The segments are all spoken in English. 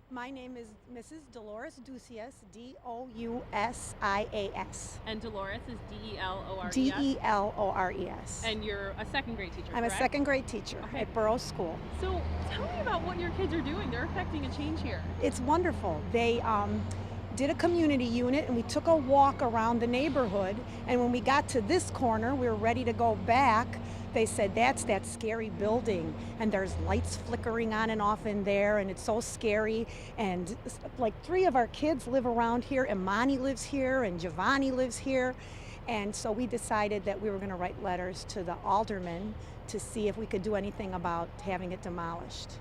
My name is Mrs. Dolores Dusias, Dousias. And Dolores is Delores. Delores. And you're a second grade teacher, I'm a correct? second grade teacher Okay. at Burroughs School. So tell me about what your kids are doing. They're affecting a change here. It's wonderful. They did a community unit and we took a walk around the neighborhood. And when we got to this corner, we were ready to go back. They said, that's that scary building, and there's lights flickering on and off in there, and it's so scary. And like 3 of our kids live around here. Imani lives here, and Giovanni lives here. And so we decided that we were going to write letters to the alderman to see if we could do anything about having it demolished.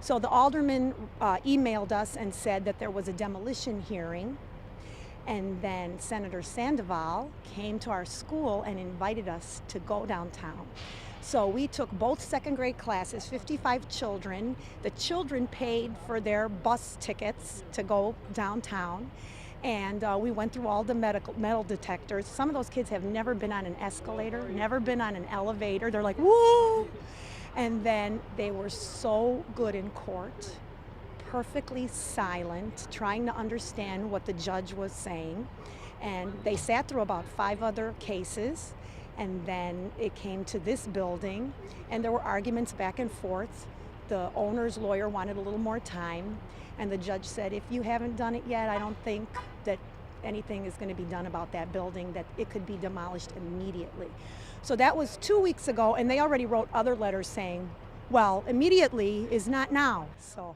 So the alderman emailed us and said that there was a demolition hearing. And then Senator Sandoval came to our school and invited us to go downtown. So we took both second grade classes, 55 children. The children paid for their bus tickets to go downtown. And we went through all the metal detectors. Some of those kids have never been on an escalator, never been on an elevator. They're like, woo! And then they were so good in court, perfectly silent, trying to understand what the judge was saying. And they sat through about 5 other cases, and then it came to this building, and there were arguments back and forth. The owner's lawyer wanted a little more time, and the judge said, if you haven't done it yet, I don't think that anything is going to be done about that building, that it could be demolished immediately. So that was 2 weeks ago, and they already wrote other letters saying, well, immediately is not now. So,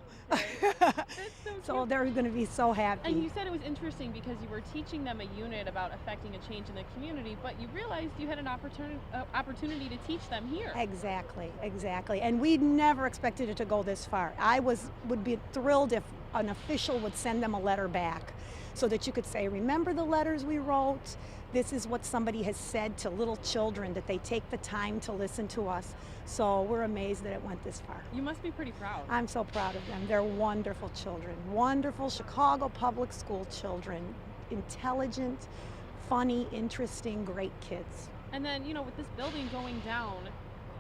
so Cute. they're going to be so happy. And you said it was interesting because you were teaching them a unit about affecting a change in the community, but you realized you had an opportunity to teach them here. Exactly. And we never expected it to go this far. Would be thrilled if an official would send them a letter back so that you could say, remember the letters we wrote? This is what somebody has said to little children, that they take the time to listen to us. So we're amazed that it went this far. You must be pretty proud. I'm so proud of them. They're wonderful children, wonderful Chicago public school children, intelligent, funny, interesting, great kids. And then, with this building going down,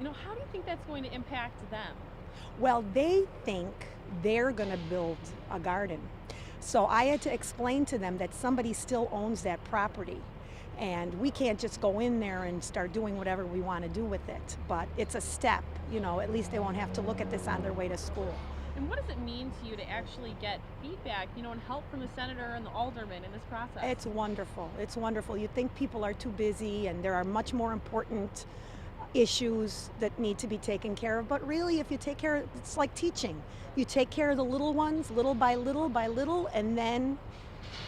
how do you think that's going to impact them? Well, they think they're going to build a garden. So I had to explain to them that somebody still owns that property. And we can't just go in there and start doing whatever we want to do with it. But it's a step, at least they won't have to look at this on their way to school. And what does it mean to you to actually get feedback, and help from the senator and the alderman in this process? It's wonderful. It's wonderful. You think people are too busy and there are much more important issues that need to be taken care of. But really, if you take care of, it's like teaching. You take care of the little ones, little by little, and then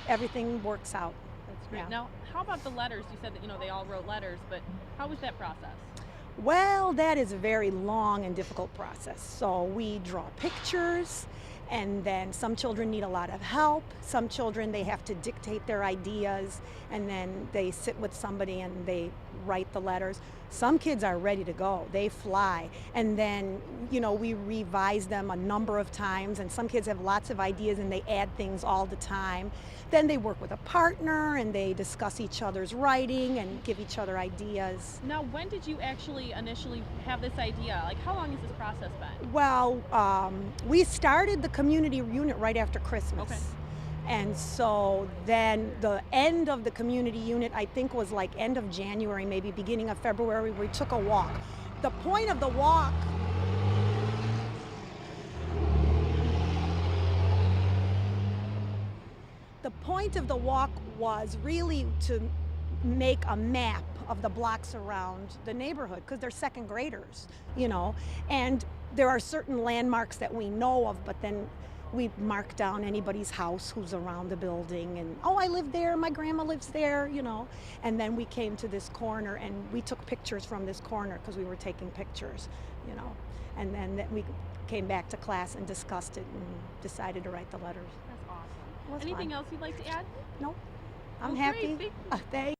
everything works out. That's great. Yeah. Now, how about the letters? You said that, they all wrote letters, but how was that process? Well, that is a very long and difficult process. So we draw pictures, and then some children need a lot of help. Some children, they have to dictate their ideas, and then they sit with somebody and they write the letters. Some kids are ready to go. They fly. And then, we revise them a number of times, and some kids have lots of ideas and they add things all the time. Then they work with a partner and they discuss each other's writing and give each other ideas. Now, when did you actually initially have this idea? Like, how long has this process been? Well, we started the community unit right after Christmas. Okay. And so then the end of the community unit, I think, was like end of January, maybe beginning of February. We took a walk. The point of the walk was really to make a map of the blocks around the neighborhood, because they're second graders, and there are certain landmarks that we know of, but then we mark down anybody's house who's around the building, and I live there, my grandma lives there, and then we came to this corner and we took pictures from this corner because we were taking pictures, and then we came back to class and discussed it and decided to write the letters. That's awesome. It was Anything fun. else you'd like to add? No, I'm Well, happy. great. Thanks.